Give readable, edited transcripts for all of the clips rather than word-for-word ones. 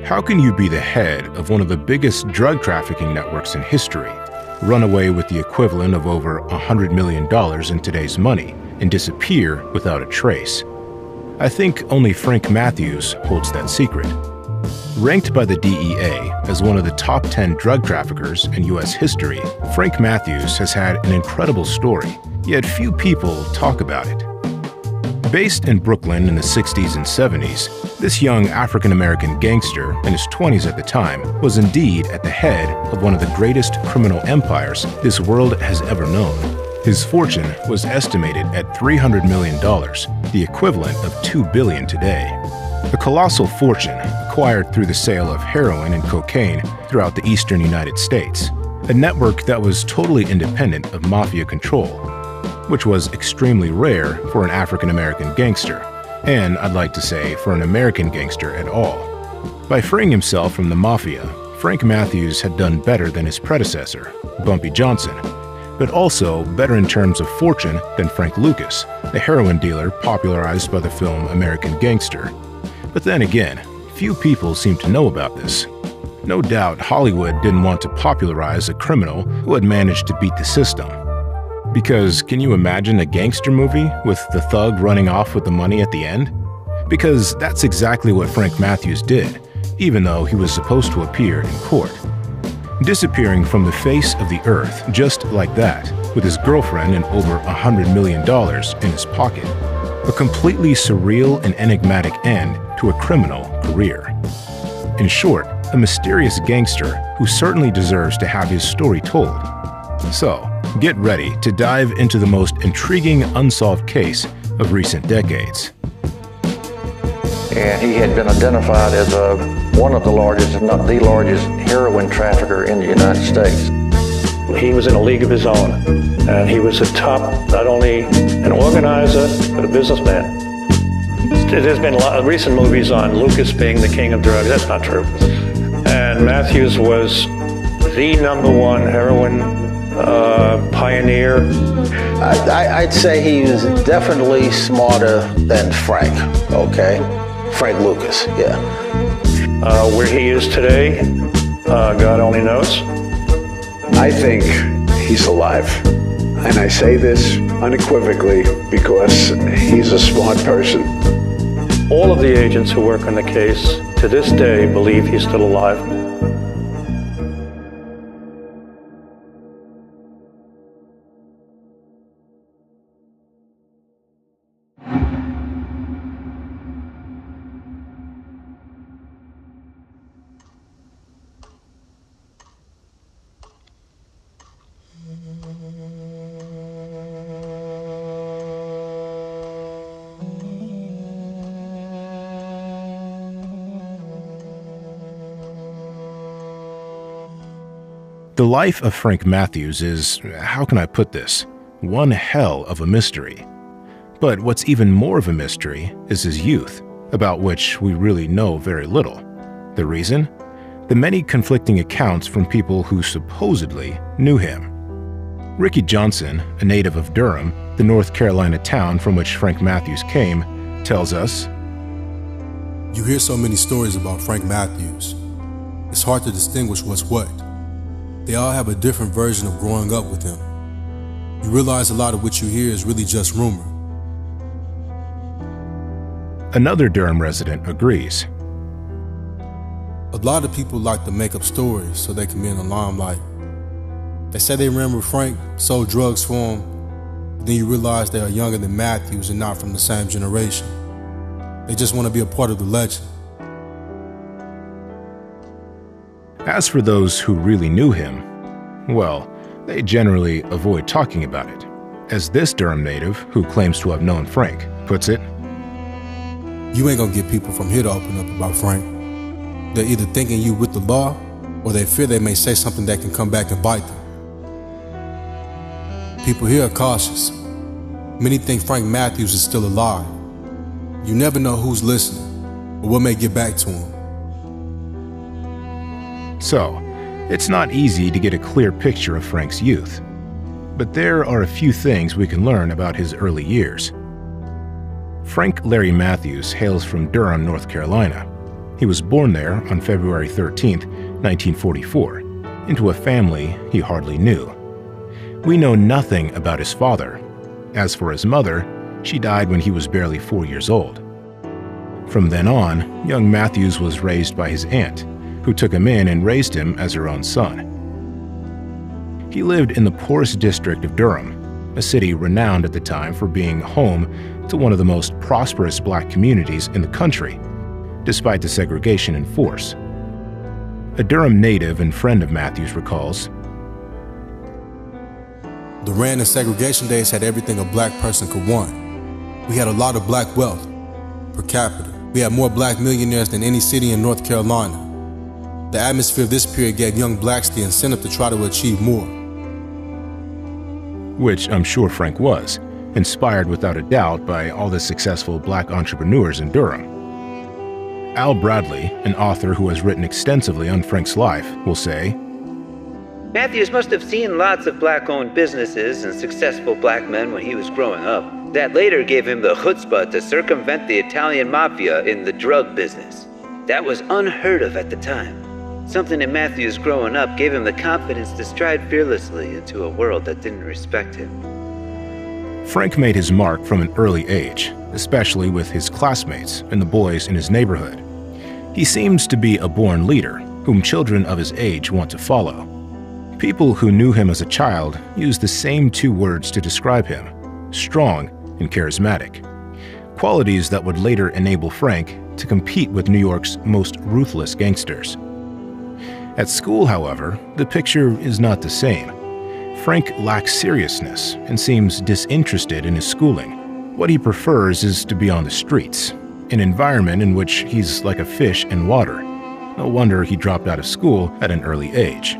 How can you be the head of one of the biggest drug trafficking networks in history, run away with the equivalent of over $100 million in today's money, and disappear without a trace? I think only Frank Matthews holds that secret. Ranked by the DEA as one of the top 10 drug traffickers in U.S. history, Frank Matthews has had an incredible story, yet few people talk about it. Based in Brooklyn in the 60s and 70s, this young African-American gangster, in his 20s at the time, was indeed at the head of one of the greatest criminal empires this world has ever known. His fortune was estimated at $300 million, the equivalent of $2 billion today. A colossal fortune acquired through the sale of heroin and cocaine throughout the eastern United States, a network that was totally independent of mafia control, which was extremely rare for an African-American gangster, and I'd like to say for an American gangster at all. By freeing himself from the mafia, Frank Matthews had done better than his predecessor, Bumpy Johnson, but also better in terms of fortune than Frank Lucas, the heroin dealer popularized by the film American Gangster. But then again, few people seem to know about this. No doubt Hollywood didn't want to popularize a criminal who had managed to beat the system. Because can you imagine a gangster movie with the thug running off with the money at the end? Because that's exactly what Frank Matthews did, even though he was supposed to appear in court. Disappearing from the face of the earth just like that, with his girlfriend and over $100 million in his pocket. A completely surreal and enigmatic end to a criminal career. In short, a mysterious gangster who certainly deserves to have his story told. So, get ready to dive into the most intriguing unsolved case of recent decades. And he had been identified as one of the largest, if not the largest, heroin trafficker in the United States. He was in a league of his own, and he was a top, not only an organizer, but a businessman. There's been a lot of recent movies on Lucas being the king of drugs. That's not true. And Matthews was the #1 heroin pioneer. I'd say he was definitely smarter than Frank, okay? Frank Lucas, yeah. Where he is today, God only knows. I think he's alive. And I say this unequivocally because he's a smart person. All of the agents who work on the case to this day believe he's still alive. The life of Frank Matthews is, how can I put this, one hell of a mystery. But what's even more of a mystery is his youth, about which we really know very little. The reason? The many conflicting accounts from people who supposedly knew him. Ricky Johnson, a native of Durham, the North Carolina town from which Frank Matthews came, tells us, "You hear so many stories about Frank Matthews. It's hard to distinguish what's what. They all have a different version of growing up with him. You realize a lot of what you hear is really just rumor." Another Durham resident agrees. "A lot of people like to make up stories so they can be in the limelight. They say they remember Frank sold drugs for him, but then you realize they are younger than Matthews and not from the same generation. They just want to be a part of the legend." As for those who really knew him, well, they generally avoid talking about it. As this Durham native, who claims to have known Frank, puts it, "You ain't gonna get people from here to open up about Frank. They're either thinking you with the law, or they fear they may say something that can come back and bite them. People here are cautious. Many think Frank Matthews is still alive. You never know who's listening, or what may get back to him." So, it's not easy to get a clear picture of Frank's youth. But there are a few things we can learn about his early years. Frank Larry Matthews hails from Durham, North Carolina. He was born there on February 13, 1944, into a family he hardly knew. We know nothing about his father. As for his mother, she died when he was barely 4 years old. From then on, young Matthews was raised by his aunt, who took him in and raised him as her own son. He lived in the poorest district of Durham, a city renowned at the time for being home to one of the most prosperous black communities in the country, despite the segregation in force. A Durham native and friend of Matthews recalls, "The Rand and segregation days had everything a black person could want. We had a lot of black wealth, per capita. We had more black millionaires than any city in North Carolina. The atmosphere of this period gave young blacks the incentive to try to achieve more." Which I'm sure Frank was, inspired without a doubt by all the successful black entrepreneurs in Durham. Al Bradley, an author who has written extensively on Frank's life, will say, Matthews must have seen lots of black-owned businesses and successful black men when he was growing up. That later gave him the chutzpah to circumvent the Italian Mafia in the drug business. That was unheard of at the time. Something in Matthews growing up gave him the confidence to stride fearlessly into a world that didn't respect him. Frank made his mark from an early age, especially with his classmates and the boys in his neighborhood. He seems to be a born leader, whom children of his age want to follow. People who knew him as a child used the same two words to describe him: strong and charismatic. Qualities that would later enable Frank to compete with New York's most ruthless gangsters. At school, however, the picture is not the same. Frank lacks seriousness and seems disinterested in his schooling. What he prefers is to be on the streets, an environment in which he's like a fish in water. No wonder he dropped out of school at an early age.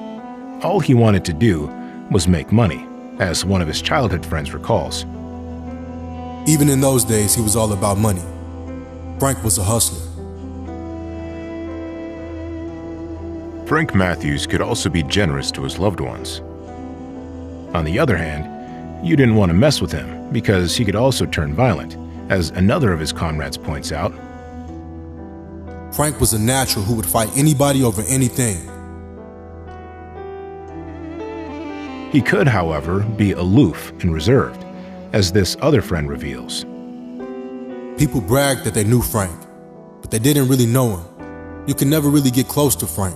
All he wanted to do was make money, as one of his childhood friends recalls. Even in those days, he was all about money. Frank was a hustler. Frank Matthews could also be generous to his loved ones. On the other hand, you didn't want to mess with him because he could also turn violent, as another of his comrades points out. Frank was a natural who would fight anybody over anything. He could, however, be aloof and reserved, as this other friend reveals. People bragged that they knew Frank, but they didn't really know him. You can never really get close to Frank.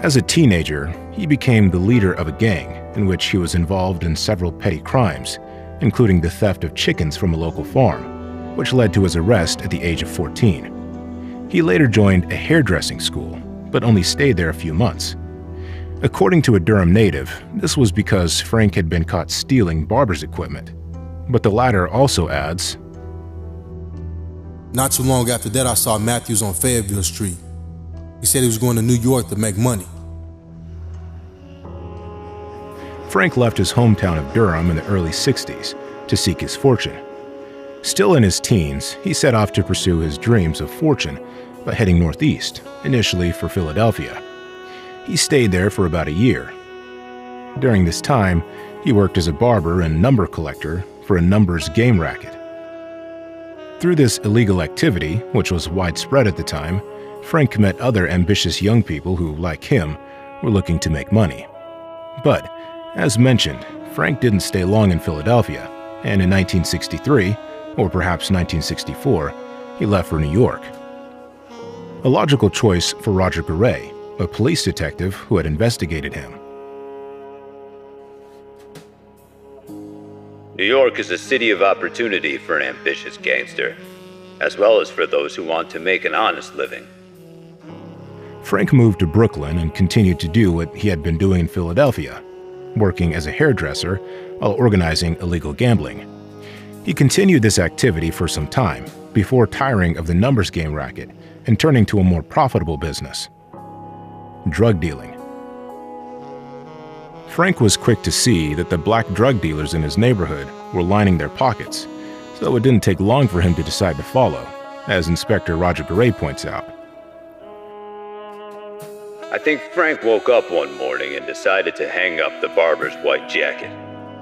As a teenager, he became the leader of a gang in which he was involved in several petty crimes, including the theft of chickens from a local farm, which led to his arrest at the age of 14. He later joined a hairdressing school, but only stayed there a few months. According to a Durham native, this was because Frank had been caught stealing barber's equipment. But the latter also adds, "Not too long after that, I saw Matthews on Fayetteville Street. He said he was going to New York to make money." Frank left his hometown of Durham in the early 60s to seek his fortune. Still in his teens, he set off to pursue his dreams of fortune by heading northeast, initially for Philadelphia. He stayed there for about a year. During this time, he worked as a barber and number collector for a numbers game racket. Through this illegal activity, which was widespread at the time, Frank met other ambitious young people who, like him, were looking to make money. But, as mentioned, Frank didn't stay long in Philadelphia, and in 1963, or perhaps 1964, he left for New York. A logical choice for Roger Garay, a police detective who had investigated him. New York is a city of opportunity for an ambitious gangster, as well as for those who want to make an honest living. Frank moved to Brooklyn and continued to do what he had been doing in Philadelphia, working as a hairdresser while organizing illegal gambling. He continued this activity for some time before tiring of the numbers game racket and turning to a more profitable business: drug dealing. Frank was quick to see that the black drug dealers in his neighborhood were lining their pockets, so it didn't take long for him to decide to follow, as Inspector Roger Garay points out. I think Frank woke up one morning and decided to hang up the barber's white jacket.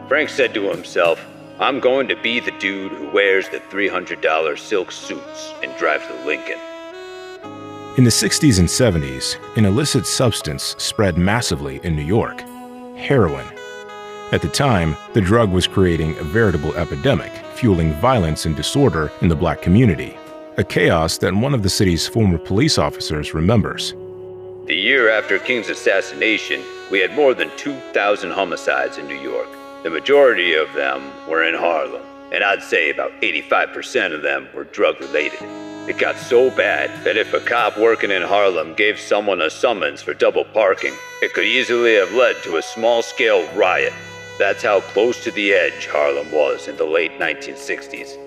Frank said to himself, I'm going to be the dude who wears the $300 silk suits and drives the Lincoln. In the 60s and 70s, an illicit substance spread massively in New York: heroin. At the time, the drug was creating a veritable epidemic, fueling violence and disorder in the black community, a chaos that one of the city's former police officers remembers. The year after King's assassination, we had more than 2,000 homicides in New York. The majority of them were in Harlem, and I'd say about 85% of them were drug-related. It got so bad that if a cop working in Harlem gave someone a summons for double parking, it could easily have led to a small-scale riot. That's how close to the edge Harlem was in the late 1960s.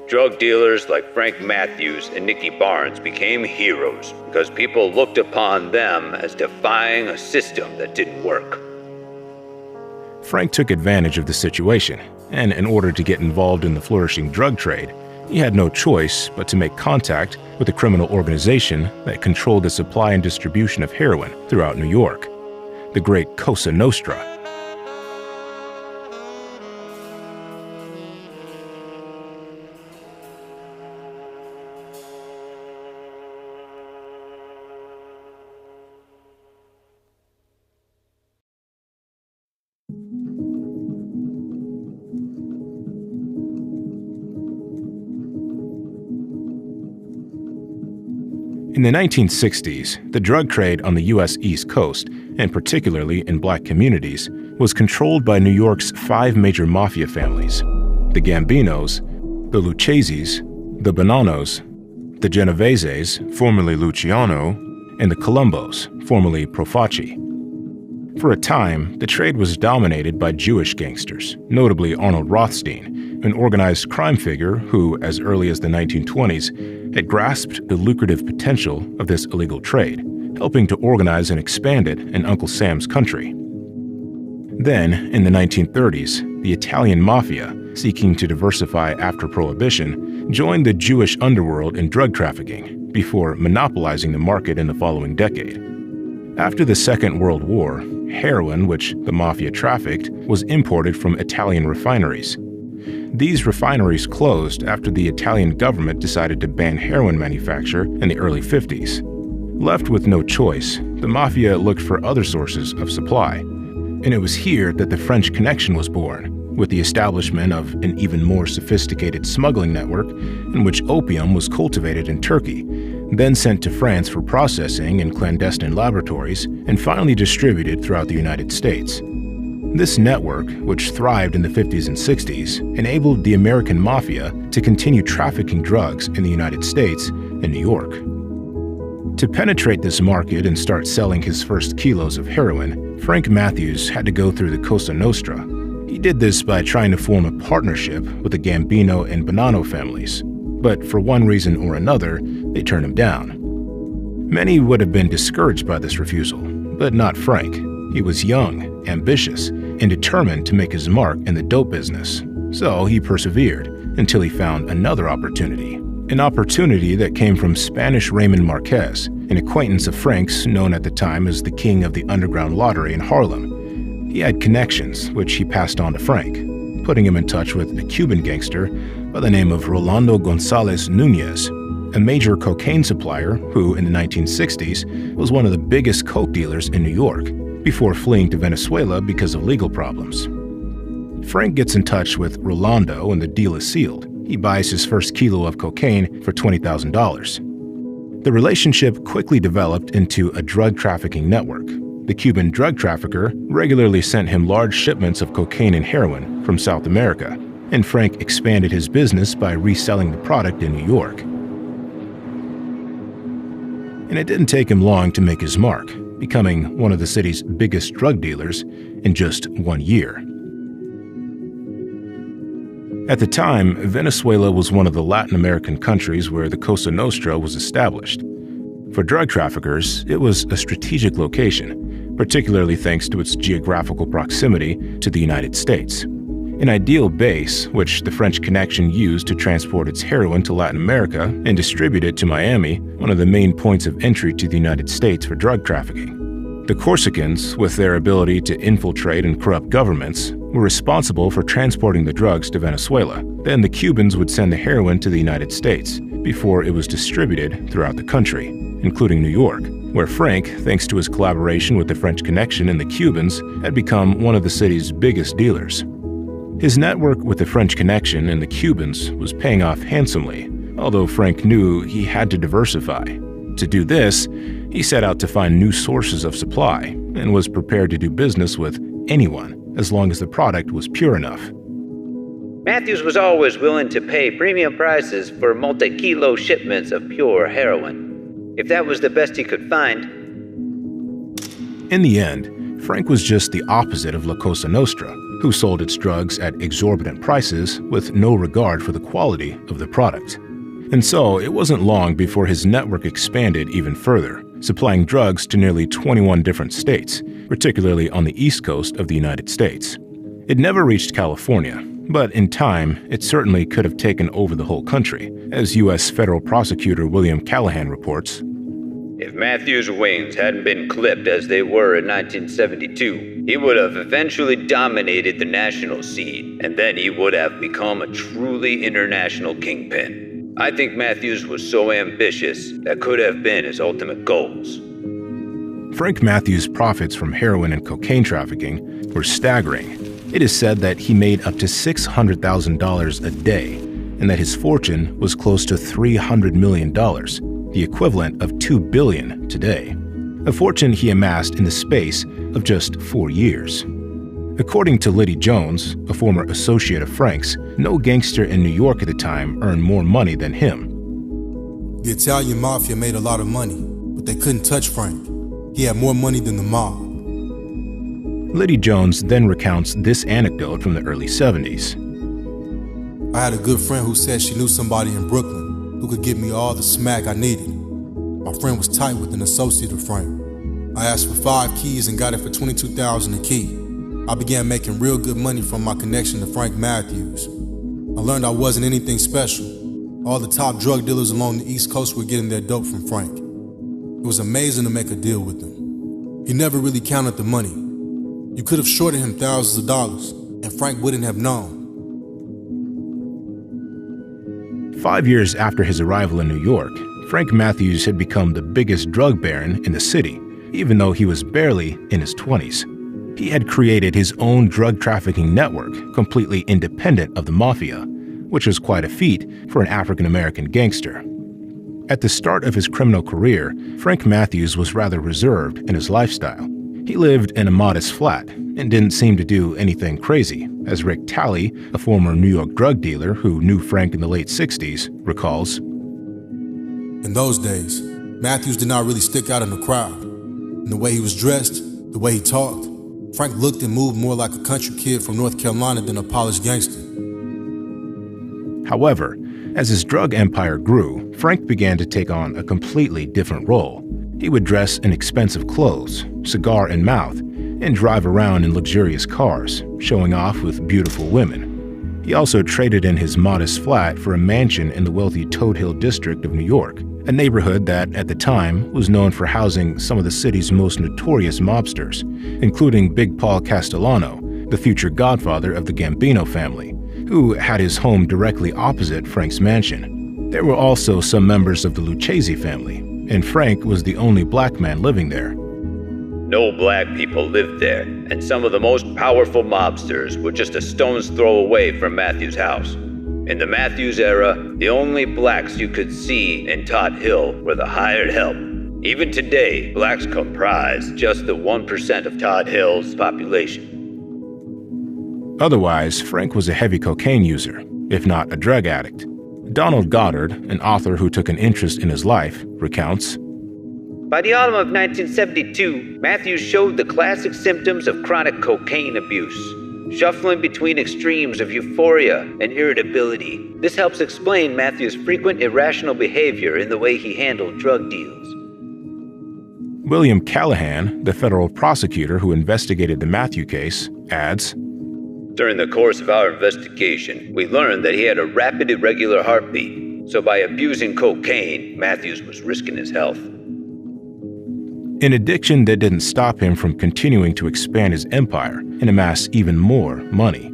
Drug dealers like Frank Matthews and Nicky Barnes became heroes because people looked upon them as defying a system that didn't work. Frank took advantage of the situation, and in order to get involved in the flourishing drug trade, he had no choice but to make contact with a criminal organization that controlled the supply and distribution of heroin throughout New York, the Great Cosa Nostra. In the 1960s, the drug trade on the U.S. East Coast, and particularly in black communities, was controlled by New York's 5 major mafia families: the Gambinos, the Lucchese's, the Bonanos, the Genoveses, formerly Luciano, and the Colombos, formerly Profaci. For a time, the trade was dominated by Jewish gangsters, notably Arnold Rothstein, an organized crime figure who, as early as the 1920s, had grasped the lucrative potential of this illegal trade, helping to organize and expand it in Uncle Sam's country. Then, in the 1930s, the Italian Mafia, seeking to diversify after Prohibition, joined the Jewish underworld in drug trafficking, before monopolizing the market in the following decade. After the Second World War, heroin, which the Mafia trafficked, was imported from Italian refineries. These refineries closed after the Italian government decided to ban heroin manufacture in the early 50s. Left with no choice, the Mafia looked for other sources of supply. And it was here that the French Connection was born, with the establishment of an even more sophisticated smuggling network in which opium was cultivated in Turkey, then sent to France for processing in clandestine laboratories, and finally distributed throughout the United States. This network, which thrived in the 50s and 60s, enabled the American Mafia to continue trafficking drugs in the United States and New York. To penetrate this market and start selling his first kilos of heroin, Frank Matthews had to go through the Cosa Nostra. He did this by trying to form a partnership with the Gambino and Bonanno families, but for one reason or another, they turned him down. Many would have been discouraged by this refusal, but not Frank. He was young, ambitious, and determined to make his mark in the dope business, so he persevered until he found another opportunity. An opportunity that came from Spanish Raymond Marquez, an acquaintance of Frank's known at the time as the king of the underground lottery in Harlem. He had connections, which he passed on to Frank, putting him in touch with a Cuban gangster by the name of Rolando Gonzalez Nunez, a major cocaine supplier who, in the 1960s, was one of the biggest coke dealers in New York, before fleeing to Venezuela because of legal problems. Frank gets in touch with Rolando and the deal is sealed. He buys his first kilo of cocaine for $20,000. The relationship quickly developed into a drug trafficking network. The Cuban drug trafficker regularly sent him large shipments of cocaine and heroin from South America, and Frank expanded his business by reselling the product in New York. And it didn't take him long to make his mark, becoming one of the city's biggest drug dealers in just 1 year. At the time, Venezuela was one of the Latin American countries where the Cosa Nostra was established. For drug traffickers, it was a strategic location, particularly thanks to its geographical proximity to the United States. An ideal base, which the French Connection used to transport its heroin to Latin America and distribute it to Miami, one of the main points of entry to the United States for drug trafficking. The Corsicans, with their ability to infiltrate and corrupt governments, were responsible for transporting the drugs to Venezuela. Then the Cubans would send the heroin to the United States before it was distributed throughout the country, including New York, where Frank, thanks to his collaboration with the French Connection and the Cubans, had become one of the city's biggest dealers. His network with the French Connection and the Cubans was paying off handsomely, although Frank knew he had to diversify. To do this, he set out to find new sources of supply and was prepared to do business with anyone as long as the product was pure enough. Matthews was always willing to pay premium prices for multi-kilo shipments of pure heroin, if that was the best he could find. In the end, Frank was just the opposite of La Cosa Nostra, who sold its drugs at exorbitant prices with no regard for the quality of the product. And so, it wasn't long before his network expanded even further, supplying drugs to nearly 21 different states, particularly on the East Coast of the United States. It never reached California, but in time, it certainly could have taken over the whole country, as U.S. Federal Prosecutor William Callahan reports. If Matthews' wings hadn't been clipped as they were in 1972, he would have eventually dominated the national scene, and then he would have become a truly international kingpin. I think Matthews was so ambitious that could have been his ultimate goals. Frank Matthews' profits from heroin and cocaine trafficking were staggering. It is said that he made up to $600,000 a day, and that his fortune was close to $300 million, the equivalent of $2 billion today, a fortune he amassed in the space of just 4 years. According to Liddy Jones, a former associate of Frank's, no gangster in New York at the time earned more money than him. The Italian Mafia made a lot of money, but they couldn't touch Frank. He had more money than the mob. Liddy Jones then recounts this anecdote from the early 70s. I had a good friend who said she knew somebody in Brooklyn who could give me all the smack I needed. My friend was tight with an associate of Frank. I asked for 5 keys and got it for $22,000 a key. I began making real good money from my connection to Frank Matthews. I learned I wasn't anything special. All the top drug dealers along the East Coast were getting their dope from Frank. It was amazing to make a deal with him. He never really counted the money. You could have shorted him thousands of dollars, and Frank wouldn't have known. 5 years after his arrival in New York, Frank Matthews had become the biggest drug baron in the city, even though he was barely in his 20s. He had created his own drug trafficking network, completely independent of the mafia, which was quite a feat for an African-American gangster. At the start of his criminal career, Frank Matthews was rather reserved in his lifestyle. He lived in a modest flat and didn't seem to do anything crazy, as Rick Talley, a former New York drug dealer who knew Frank in the late 60s, recalls. In those days, Matthews did not really stick out in the crowd. In the way he was dressed, the way he talked, Frank looked and moved more like a country kid from North Carolina than a polished gangster. However, as his drug empire grew, Frank began to take on a completely different role. He would dress in expensive clothes, cigar in mouth, and drive around in luxurious cars, showing off with beautiful women. He also traded in his modest flat for a mansion in the wealthy Toad Hill district of New York, a neighborhood that, at the time, was known for housing some of the city's most notorious mobsters, including Big Paul Castellano, the future godfather of the Gambino family, who had his home directly opposite Frank's mansion. There were also some members of the Lucchese family, and Frank was the only black man living there. No black people lived there, and some of the most powerful mobsters were just a stone's throw away from Matthews' house. In the Matthews era, the only blacks you could see in Todd Hill were the hired help. Even today, blacks comprise just the 1% of Todd Hill's population. Otherwise, Frank was a heavy cocaine user, if not a drug addict. Donald Goddard, an author who took an interest in his life, recounts, By the autumn of 1972, Matthews showed the classic symptoms of chronic cocaine abuse, shuffling between extremes of euphoria and irritability. This helps explain Matthews' frequent irrational behavior in the way he handled drug deals. William Callahan, the federal prosecutor who investigated the Matthew case, adds, During the course of our investigation, we learned that he had a rapid, irregular heartbeat, so by abusing cocaine, Matthews was risking his health. An addiction that didn't stop him from continuing to expand his empire and amass even more money.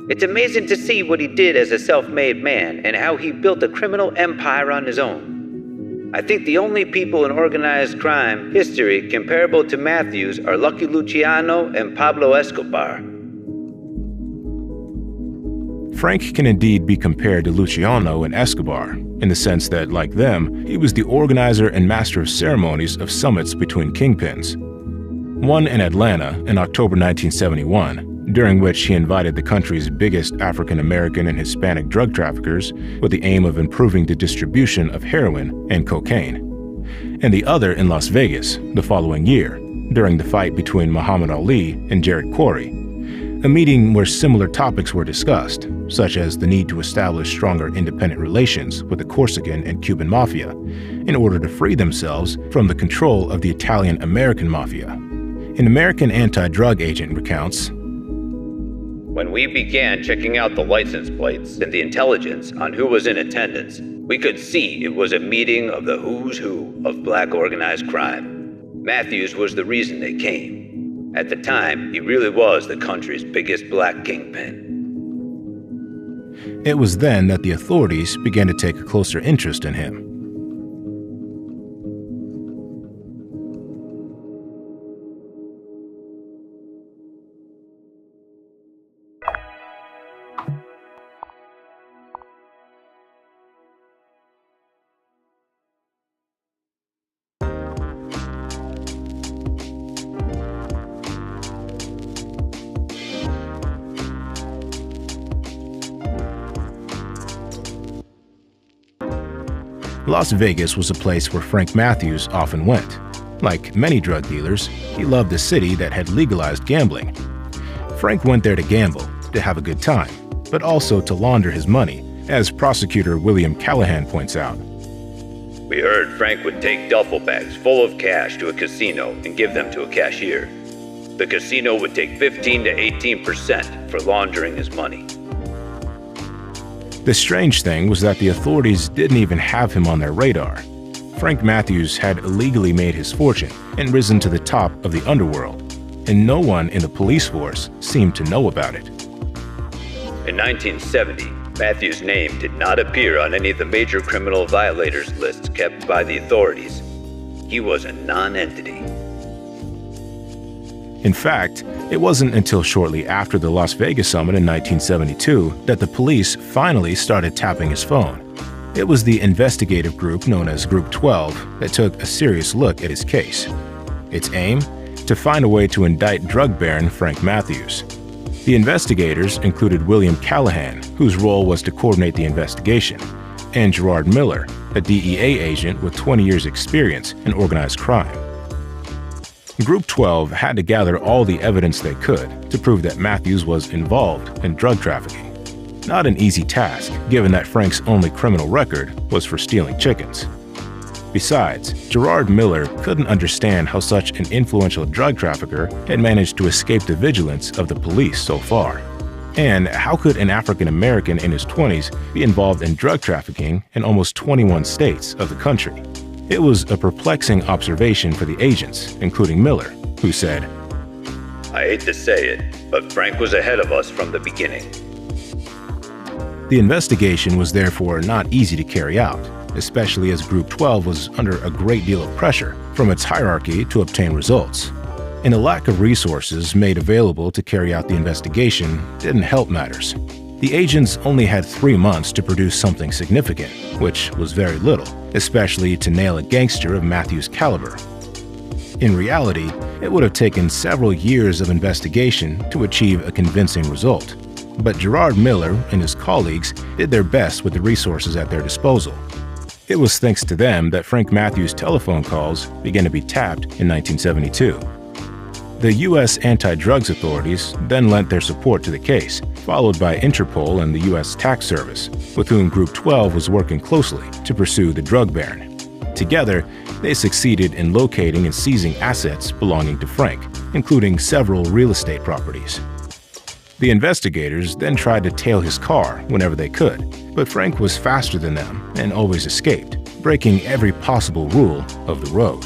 It's amazing to see what he did as a self-made man and how he built a criminal empire on his own. I think the only people in organized crime history comparable to Matthews are Lucky Luciano and Pablo Escobar. Frank can indeed be compared to Luciano and Escobar, in the sense that, like them, he was the organizer and master of ceremonies of summits between kingpins. One in Atlanta in October 1971, during which he invited the country's biggest African American and Hispanic drug traffickers with the aim of improving the distribution of heroin and cocaine. And the other in Las Vegas the following year, during the fight between Muhammad Ali and Jared Quarry, a meeting where similar topics were discussed, such as the need to establish stronger independent relations with the Corsican and Cuban Mafia in order to free themselves from the control of the Italian American Mafia. An American anti-drug agent recounts, "When we began checking out the license plates and the intelligence on who was in attendance, we could see it was a meeting of the who's who of black organized crime. Matthews was the reason they came. At the time, he really was the country's biggest black kingpin." It was then that the authorities began to take a closer interest in him. Las Vegas was a place where Frank Matthews often went. Like many drug dealers, he loved a city that had legalized gambling. Frank went there to gamble, to have a good time, but also to launder his money, as prosecutor William Callahan points out. "We heard Frank would take duffel bags full of cash to a casino and give them to a cashier. The casino would take 15 to 18% for laundering his money." The strange thing was that the authorities didn't even have him on their radar. Frank Matthews had illegally made his fortune and risen to the top of the underworld, and no one in the police force seemed to know about it. In 1970, Matthews' name did not appear on any of the major criminal violators lists kept by the authorities. He was a non-entity. In fact, it wasn't until shortly after the Las Vegas summit in 1972 that the police finally started tapping his phone. It was the investigative group known as Group 12 that took a serious look at his case. Its aim? To find a way to indict drug baron Frank Matthews. The investigators included William Callahan, whose role was to coordinate the investigation, and Gerard Miller, a DEA agent with 20 years' experience in organized crime. Group 12 had to gather all the evidence they could to prove that Matthews was involved in drug trafficking. Not an easy task, given that Frank's only criminal record was for stealing chickens. Besides, Gerard Miller couldn't understand how such an influential drug trafficker had managed to escape the vigilance of the police so far. And how could an African American in his 20s be involved in drug trafficking in almost 21 states of the country? It was a perplexing observation for the agents, including Miller, who said, "I hate to say it, but Frank was ahead of us from the beginning." The investigation was therefore not easy to carry out, especially as Group 12 was under a great deal of pressure from its hierarchy to obtain results. And a lack of resources made available to carry out the investigation didn't help matters. The agents only had 3 months to produce something significant, which was very little, especially to nail a gangster of Matthews' caliber. In reality, it would have taken several years of investigation to achieve a convincing result. But Gerard Miller and his colleagues did their best with the resources at their disposal. It was thanks to them that Frank Matthews' telephone calls began to be tapped in 1972. The U.S. anti-drugs authorities then lent their support to the case, followed by Interpol and the U.S. Tax Service, with whom Group 12 was working closely to pursue the drug baron. Together, they succeeded in locating and seizing assets belonging to Frank, including several real estate properties. The investigators then tried to tail his car whenever they could, but Frank was faster than them and always escaped, breaking every possible rule of the road.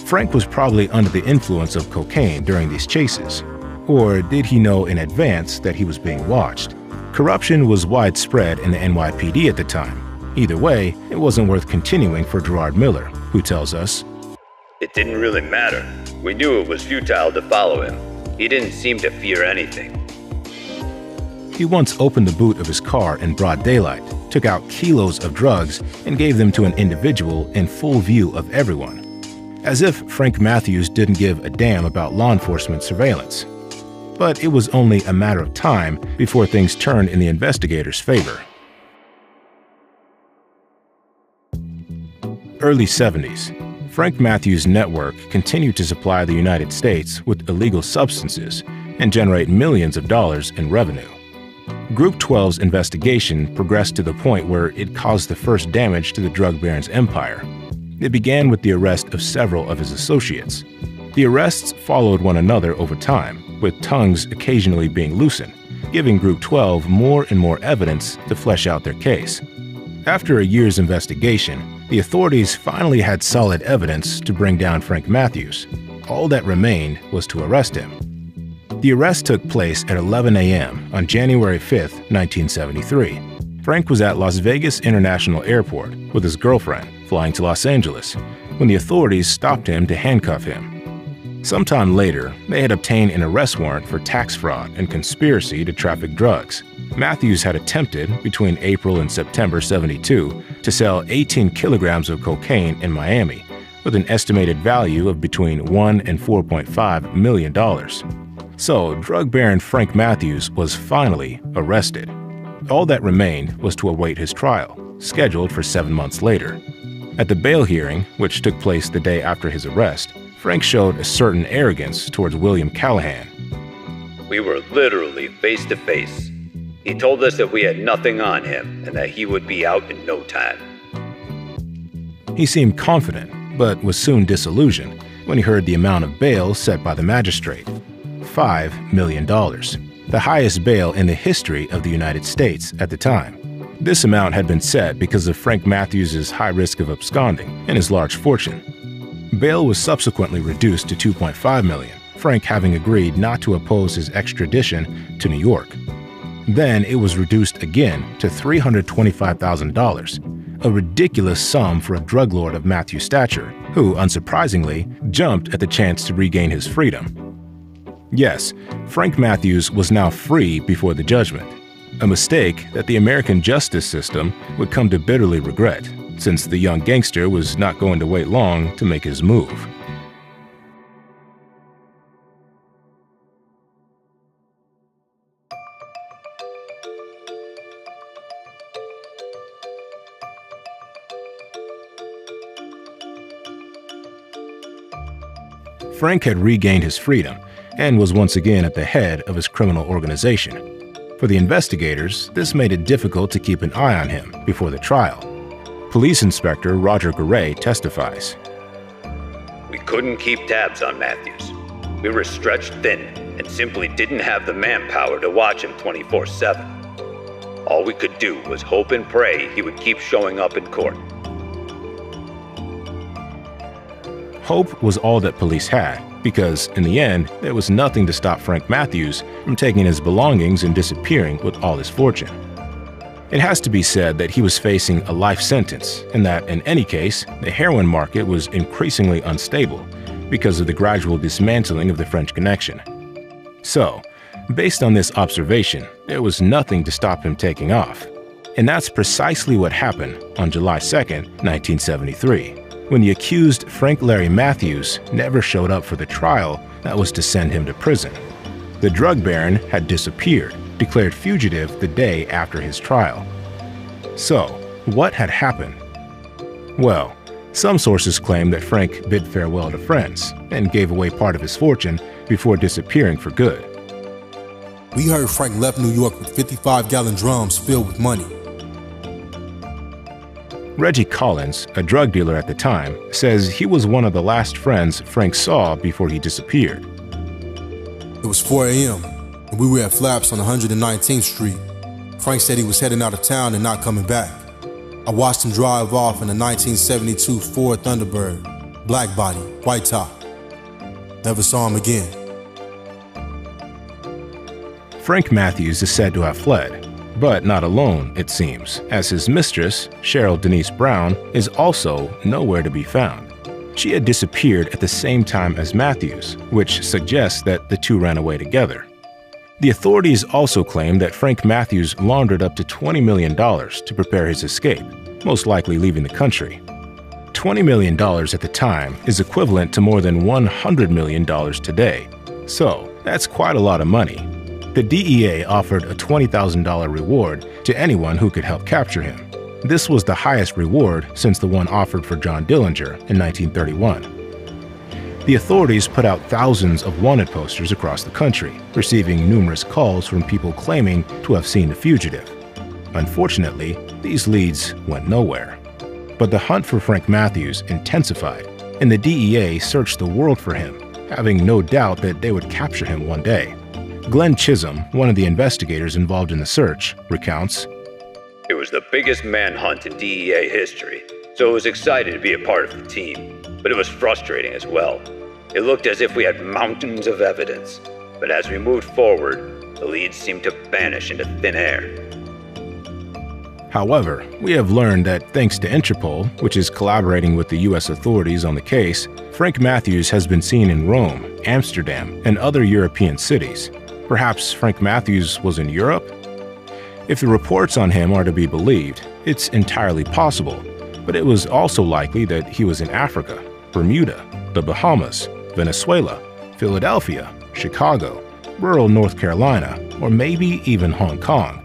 Frank was probably under the influence of cocaine during these chases. Or did he know in advance that he was being watched? Corruption was widespread in the NYPD at the time. Either way, it wasn't worth continuing for Gerard Miller, who tells us, "It didn't really matter. We knew it was futile to follow him. He didn't seem to fear anything." He once opened the boot of his car in broad daylight, took out kilos of drugs, and gave them to an individual in full view of everyone. As if Frank Matthews didn't give a damn about law enforcement surveillance. But it was only a matter of time before things turned in the investigators' favor. Early 70s. Frank Matthews' network continued to supply the United States with illegal substances and generate millions of dollars in revenue. Group 12's investigation progressed to the point where it caused the first damage to the drug baron's empire. It began with the arrest of several of his associates. The arrests followed one another over time, with tongues occasionally being loosened, giving Group 12 more and more evidence to flesh out their case. After a year's investigation, the authorities finally had solid evidence to bring down Frank Matthews. All that remained was to arrest him. The arrest took place at 11 a.m. on January 5, 1973. Frank was at Las Vegas International Airport with his girlfriend, flying to Los Angeles, when the authorities stopped him to handcuff him. Sometime later, they had obtained an arrest warrant for tax fraud and conspiracy to traffic drugs. Matthews had attempted, between April and September 72, to sell 18 kilograms of cocaine in Miami, with an estimated value of between $1 and $4.5 million. So, drug baron Frank Matthews was finally arrested. All that remained was to await his trial, scheduled for 7 months later. At the bail hearing, which took place the day after his arrest, Frank showed a certain arrogance towards William Callahan. "We were literally face to face. He told us that we had nothing on him and that he would be out in no time." He seemed confident, but was soon disillusioned when he heard the amount of bail set by the magistrate: $5 million, the highest bail in the history of the United States at the time. This amount had been set because of Frank Matthews' high risk of absconding and his large fortune. Bail was subsequently reduced to $2.5 million, Frank having agreed not to oppose his extradition to New York. Then it was reduced again to $325,000, a ridiculous sum for a drug lord of Matthews' stature, who, unsurprisingly, jumped at the chance to regain his freedom. Yes, Frank Matthews was now free before the judgment, a mistake that the American justice system would come to bitterly regret, since the young gangster was not going to wait long to make his move. Frank had regained his freedom and was once again at the head of his criminal organization. For the investigators, this made it difficult to keep an eye on him before the trial. Police Inspector Roger Garay testifies. "We couldn't keep tabs on Matthews. We were stretched thin and simply didn't have the manpower to watch him 24/7. All we could do was hope and pray he would keep showing up in court." Hope was all that police had, because in the end, there was nothing to stop Frank Matthews from taking his belongings and disappearing with all his fortune. It has to be said that he was facing a life sentence, and that, in any case, the heroin market was increasingly unstable because of the gradual dismantling of the French Connection. So, based on this observation, there was nothing to stop him taking off. And that's precisely what happened on July 2, 1973, when the accused Frank Larry Matthews never showed up for the trial that was to send him to prison. The drug baron had disappeared, declared fugitive the day after his trial. So, what had happened? Well, some sources claim that Frank bid farewell to friends and gave away part of his fortune before disappearing for good. We heard Frank left New York with 55-gallon drums filled with money. Reggie Collins, a drug dealer at the time, says he was one of the last friends Frank saw before he disappeared. It was 4 a.m., and we were at Flaps on 119th Street. Frank said he was heading out of town and not coming back. I watched him drive off in a 1972 Ford Thunderbird. black body, white top. Never saw him again. Frank Matthews is said to have fled, but not alone, it seems, as his mistress, Cheryl Denise Brown, is also nowhere to be found. She had disappeared at the same time as Matthews, which suggests that the two ran away together. The authorities also claim that Frank Matthews laundered up to $20 million to prepare his escape, most likely leaving the country. $20 million at the time is equivalent to more than $100 million today, so that's quite a lot of money. The DEA offered a $20,000 reward to anyone who could help capture him. This was the highest reward since the one offered for John Dillinger in 1931. The authorities put out thousands of wanted posters across the country, receiving numerous calls from people claiming to have seen the fugitive. Unfortunately, these leads went nowhere. But the hunt for Frank Matthews intensified, and the DEA searched the world for him, having no doubt that they would capture him one day. Glenn Chisholm, one of the investigators involved in the search, recounts, "It was the biggest manhunt in DEA history, so I was excited to be a part of the team. But it was frustrating as well. It looked as if we had mountains of evidence, but as we moved forward, the leads seemed to vanish into thin air." However, we have learned that thanks to Interpol, which is collaborating with the U.S. authorities on the case, Frank Matthews has been seen in Rome, Amsterdam, and other European cities. Perhaps Frank Matthews was in Europe? If the reports on him are to be believed, it's entirely possible, but it was also likely that he was in Africa, Bermuda, the Bahamas, Venezuela, Philadelphia, Chicago, rural North Carolina, or maybe even Hong Kong.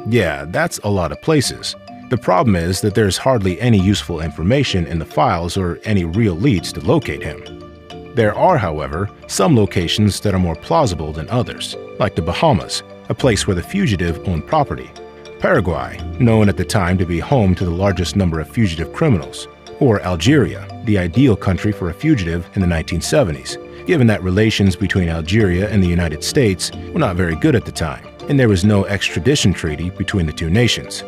Yeah, that's a lot of places. The problem is that there's hardly any useful information in the files or any real leads to locate him. There are, however, some locations that are more plausible than others, like the Bahamas, a place where the fugitive owned property, Paraguay, known at the time to be home to the largest number of fugitive criminals, or Algeria, the ideal country for a fugitive in the 1970s, given that relations between Algeria and the United States were not very good at the time, and there was no extradition treaty between the two nations.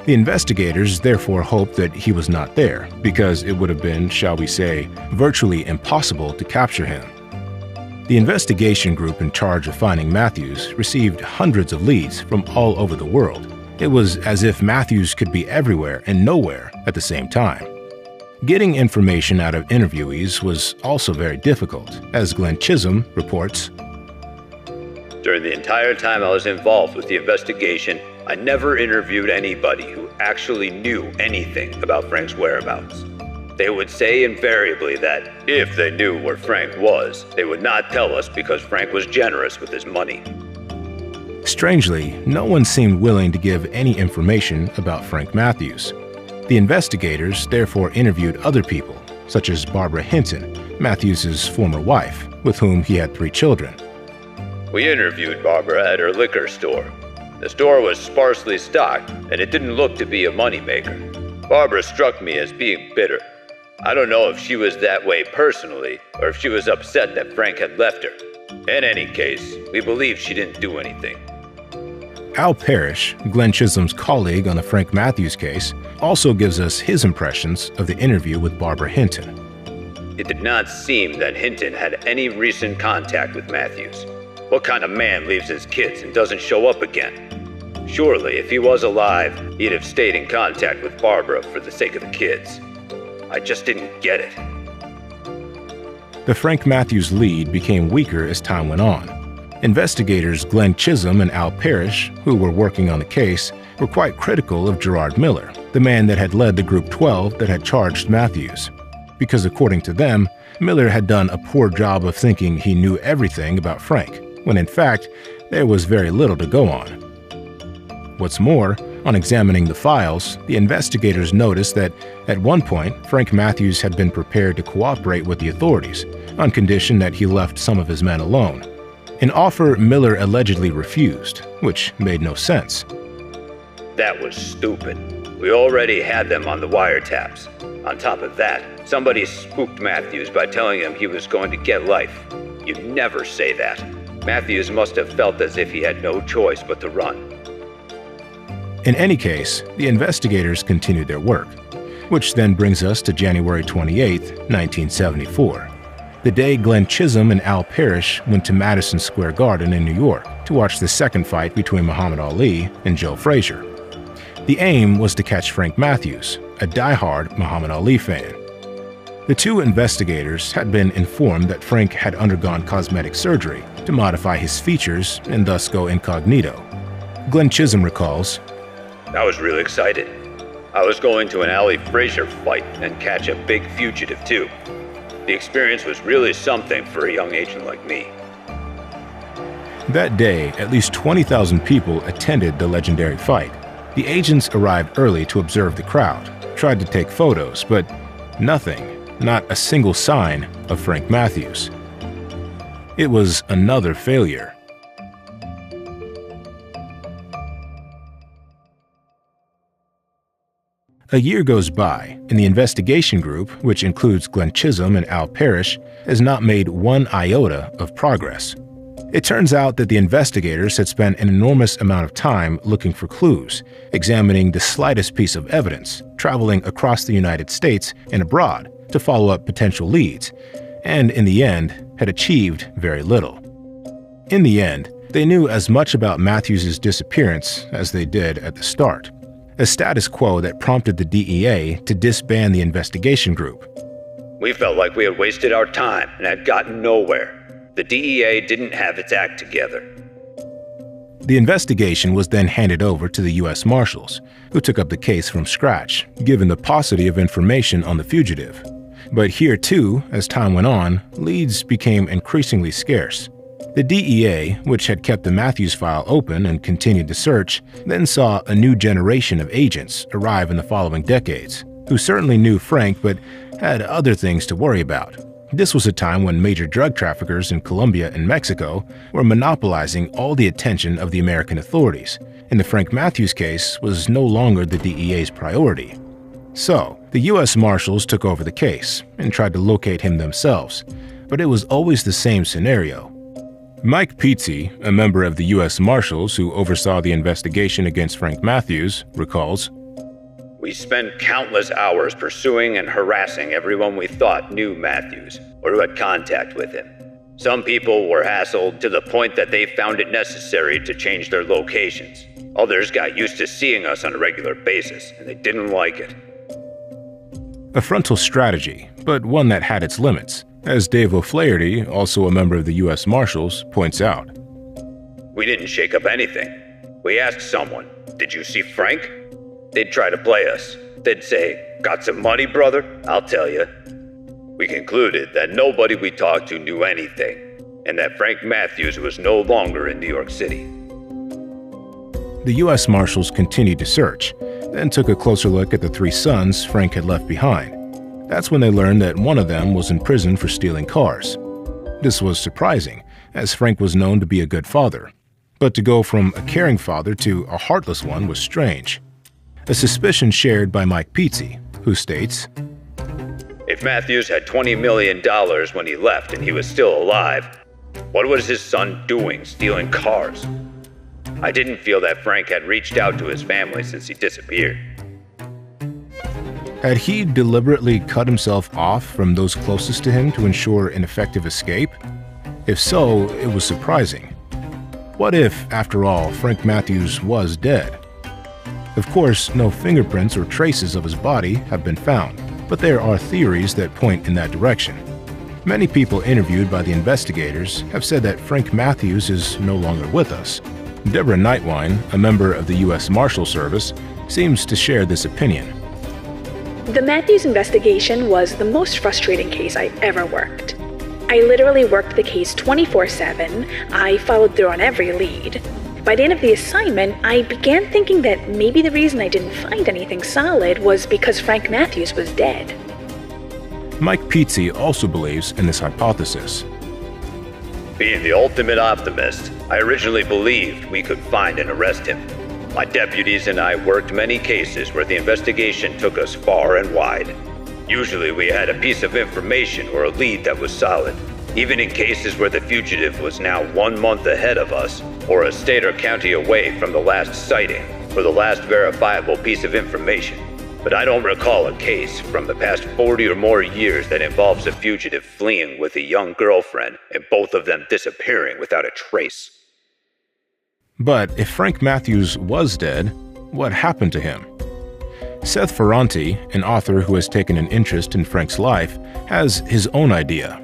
The investigators therefore hoped that he was not there, because it would have been, shall we say, virtually impossible to capture him. The investigation group in charge of finding Matthews received hundreds of leads from all over the world. It was as if Matthews could be everywhere and nowhere at the same time. Getting information out of interviewees was also very difficult, as Glenn Chisholm reports, "During the entire time I was involved with the investigation, I never interviewed anybody who actually knew anything about Frank's whereabouts. They would say invariably that if they knew where Frank was, they would not tell us because Frank was generous with his money." Strangely, no one seemed willing to give any information about Frank Matthews. The investigators therefore interviewed other people, such as Barbara Hinton, Matthews' former wife, with whom he had 3 children. "We interviewed Barbara at her liquor store. The store was sparsely stocked, and it didn't look to be a moneymaker. Barbara struck me as being bitter. I don't know if she was that way personally, or if she was upset that Frank had left her. In any case, we believe she didn't do anything." Al Parrish, Glenn Chisholm's colleague on the Frank Matthews case, also gives us his impressions of the interview with Barbara Hinton. "It did not seem that Hinton had any recent contact with Matthews. What kind of man leaves his kids and doesn't show up again? Surely, if he was alive, he'd have stayed in contact with Barbara for the sake of the kids. I just didn't get it." The Frank Matthews lead became weaker as time went on. Investigators Glenn Chisholm and Al Parrish, who were working on the case, were quite critical of Gerard Miller, the man that had led the Group 12 that had charged Matthews, because according to them, Miller had done a poor job of thinking he knew everything about Frank, when in fact, there was very little to go on. What's more, on examining the files, the investigators noticed that at one point, Frank Matthews had been prepared to cooperate with the authorities, on condition that he left some of his men alone. An offer Miller allegedly refused, which made no sense. "That was stupid. We already had them on the wiretaps. On top of that, somebody spooked Matthews by telling him he was going to get life. You never say that. Matthews must have felt as if he had no choice but to run." In any case, the investigators continued their work. Which then brings us to January 28, 1974, the day Glenn Chisholm and Al Parrish went to Madison Square Garden in New York to watch the second fight between Muhammad Ali and Joe Frazier. The aim was to catch Frank Matthews, a die-hard Muhammad Ali fan. The two investigators had been informed that Frank had undergone cosmetic surgery to modify his features and thus go incognito. Glenn Chisholm recalls, I was really excited. I was going to an Ali Frazier fight and catch a big fugitive too. The experience was really something for a young agent like me. That day, at least 20,000 people attended the legendary fight. The agents arrived early to observe the crowd, tried to take photos, but nothing, not a single sign of Frank Matthews. It was another failure. A year goes by, and the investigation group, which includes Glenn Chisholm and Al Parrish, has not made one iota of progress. It turns out that the investigators had spent an enormous amount of time looking for clues, examining the slightest piece of evidence, traveling across the United States and abroad to follow up potential leads, and in the end, had achieved very little. In the end, they knew as much about Matthews' disappearance as they did at the start, a status quo that prompted the DEA to disband the investigation group. We felt like we had wasted our time and had gotten nowhere. The DEA didn't have its act together. The investigation was then handed over to the U.S. Marshals, who took up the case from scratch, given the paucity of information on the fugitive. But here too, as time went on, leads became increasingly scarce. The DEA, which had kept the Matthews file open and continued to search, then saw a new generation of agents arrive in the following decades, who certainly knew Frank but had other things to worry about. This was a time when major drug traffickers in Colombia and Mexico were monopolizing all the attention of the American authorities, and the Frank Matthews case was no longer the DEA's priority. So, the U.S. Marshals took over the case and tried to locate him themselves, but it was always the same scenario. Mike Pizzi, a member of the U.S. Marshals who oversaw the investigation against Frank Matthews, recalls, We spent countless hours pursuing and harassing everyone we thought knew Matthews or who had contact with him. Some people were hassled to the point that they found it necessary to change their locations. Others got used to seeing us on a regular basis, and they didn't like it. A frontal strategy, but one that had its limits, as Dave O'Flaherty, also a member of the U.S. Marshals, points out. We didn't shake up anything. We asked someone, "Did you see Frank?" They'd try to play us. They'd say, "Got some money, brother? I'll tell you." We concluded that nobody we talked to knew anything, and that Frank Matthews was no longer in New York City. The U.S. Marshals continued to search, then took a closer look at the three sons Frank had left behind. That's when they learned that one of them was in prison for stealing cars. This was surprising, as Frank was known to be a good father. But to go from a caring father to a heartless one was strange. A suspicion shared by Mike Pizzi, who states, If Matthews had $20 million when he left and he was still alive, what was his son doing stealing cars? I didn't feel that Frank had reached out to his family since he disappeared. Had he deliberately cut himself off from those closest to him to ensure an effective escape? If so, it was surprising. What if, after all, Frank Matthews was dead? Of course, no fingerprints or traces of his body have been found, but there are theories that point in that direction. Many people interviewed by the investigators have said that Frank Matthews is no longer with us. Deborah Nightwine, a member of the U.S. Marshal Service, seems to share this opinion. The Matthews investigation was the most frustrating case I ever worked. I literally worked the case 24/7. I followed through on every lead. By the end of the assignment, I began thinking that maybe the reason I didn't find anything solid was because Frank Matthews was dead. Mike Pizzi also believes in this hypothesis. Being the ultimate optimist, I originally believed we could find and arrest him. My deputies and I worked many cases where the investigation took us far and wide. Usually we had a piece of information or a lead that was solid, even in cases where the fugitive was now 1 month ahead of us, or a state or county away from the last sighting or the last verifiable piece of information. but I don't recall a case from the past 40 or more years that involves a fugitive fleeing with a young girlfriend and both of them disappearing without a trace. But if Frank Matthews was dead, what happened to him? Seth Ferranti, an author who has taken an interest in Frank's life, has his own idea.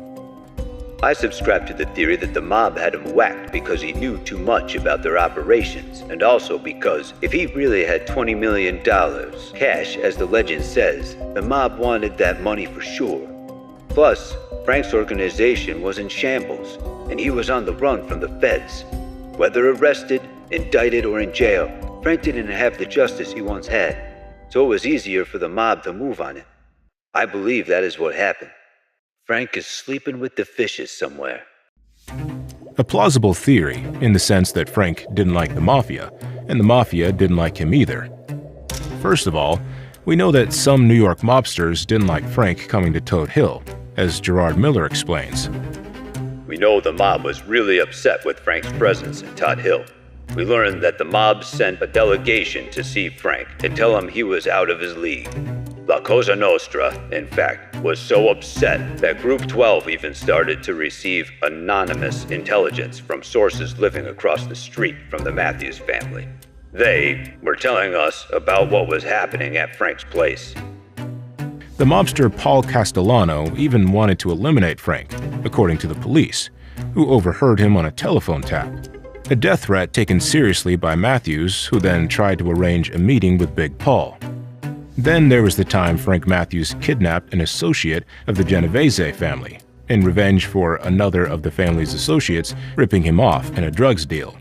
I subscribe to the theory that the mob had him whacked because he knew too much about their operations, and also because if he really had $20 million cash, as the legend says, the mob wanted that money for sure. Plus, Frank's organization was in shambles, and he was on the run from the feds. Whether arrested, indicted, or in jail, Frank didn't have the justice he once had, so it was easier for the mob to move on him. I believe that is what happened. Frank is sleeping with the fishes somewhere. A plausible theory, in the sense that Frank didn't like the Mafia, and the Mafia didn't like him either. First of all, we know that some New York mobsters didn't like Frank coming to Toad Hill, as Gerard Miller explains. We know the mob was really upset with Frank's presence in Todd Hill. We learned that the mob sent a delegation to see Frank and tell him he was out of his league. La Cosa Nostra, in fact, was so upset that Group 12 even started to receive anonymous intelligence from sources living across the street from the Matthews family. They were telling us about what was happening at Frank's place. The mobster Paul Castellano even wanted to eliminate Frank, according to the police, who overheard him on a telephone tap. A death threat taken seriously by Matthews, who then tried to arrange a meeting with Big Paul. Then there was the time Frank Matthews kidnapped an associate of the Genovese family, in revenge for another of the family's associates ripping him off in a drugs deal.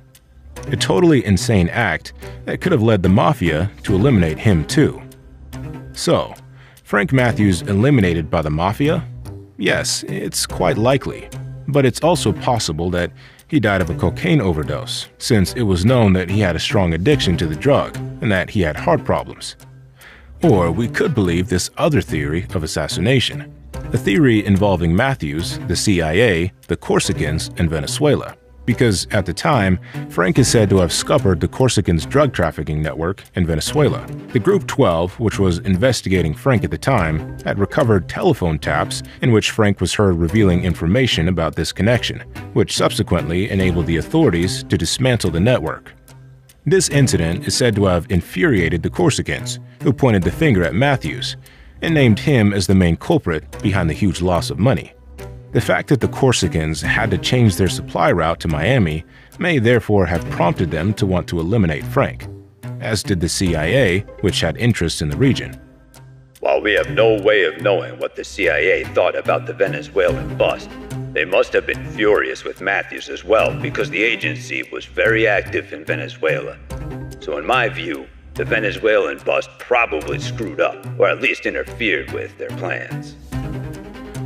A totally insane act that could have led the Mafia to eliminate him too. So, Frank Matthews eliminated by the Mafia? Yes, it's quite likely, but it's also possible that he died of a cocaine overdose, since it was known that he had a strong addiction to the drug and that he had heart problems. Or we could believe this other theory of assassination, a theory involving Matthews, the CIA, the Corsicans, and Venezuela, because at the time, Frank is said to have scuppered the Corsicans' drug trafficking network in Venezuela. The Group 12, which was investigating Frank at the time, had recovered telephone taps in which Frank was heard revealing information about this connection, which subsequently enabled the authorities to dismantle the network. This incident is said to have infuriated the Corsicans, who pointed the finger at Matthews and named him as the main culprit behind the huge loss of money. The fact that the Corsicans had to change their supply route to Miami may therefore have prompted them to want to eliminate Frank, as did the CIA, which had interests in the region. While we have no way of knowing what the CIA thought about the Venezuelan bust, they must have been furious with Matthews as well because the agency was very active in Venezuela. So in my view, the Venezuelan bust probably screwed up, or at least interfered with their plans.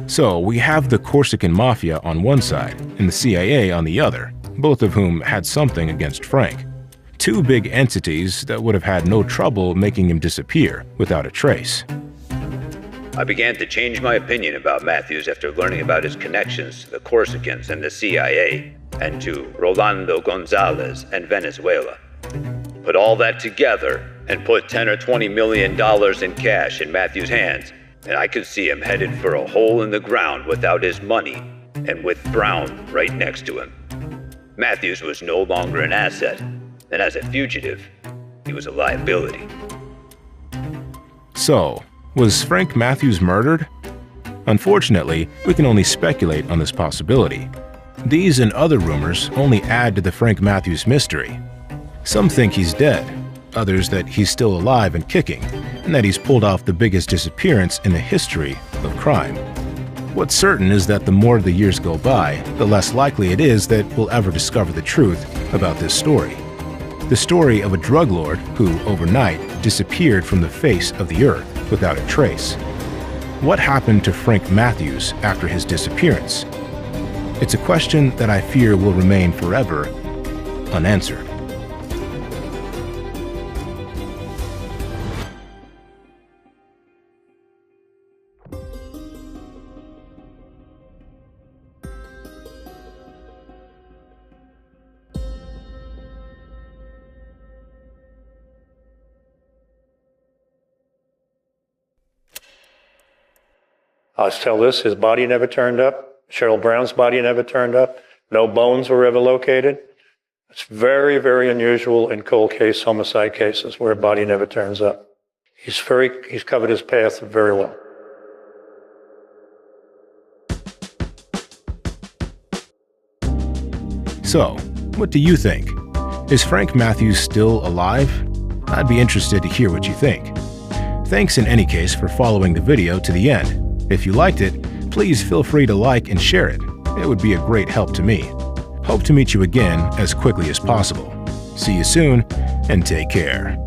So we have the Corsican Mafia on one side and the CIA on the other, both of whom had something against Frank. Two big entities that would have had no trouble making him disappear without a trace. I began to change my opinion about Matthews after learning about his connections to the Corsicans and the CIA, and to Rolando Gonzalez and Venezuela. Put all that together and put $10 or $20 million in cash in Matthews' hands, and I could see him headed for a hole in the ground without his money, and with Brown right next to him. Matthews was no longer an asset, and as a fugitive, he was a liability. So, was Frank Matthews murdered? Unfortunately, we can only speculate on this possibility. These and other rumors only add to the Frank Matthews mystery. Some think he's dead, others that he's still alive and kicking, and that he's pulled off the biggest disappearance in the history of crime. What's certain is that the more the years go by, the less likely it is that we'll ever discover the truth about this story. The story of a drug lord who, overnight, disappeared from the face of the earth without a trace. What happened to Frank Matthews after his disappearance? It's a question that I fear will remain forever unanswered. I'll tell this, his body never turned up. Cheryl Brown's body never turned up. No bones were ever located. It's very, very unusual in cold case homicide cases where a body never turns up. He's covered his path very well. So, what do you think? Is Frank Matthews still alive? I'd be interested to hear what you think. Thanks in any case for following the video to the end. If you liked it, please feel free to like and share it. It would be a great help to me. Hope to meet you again as quickly as possible. See you soon, and take care.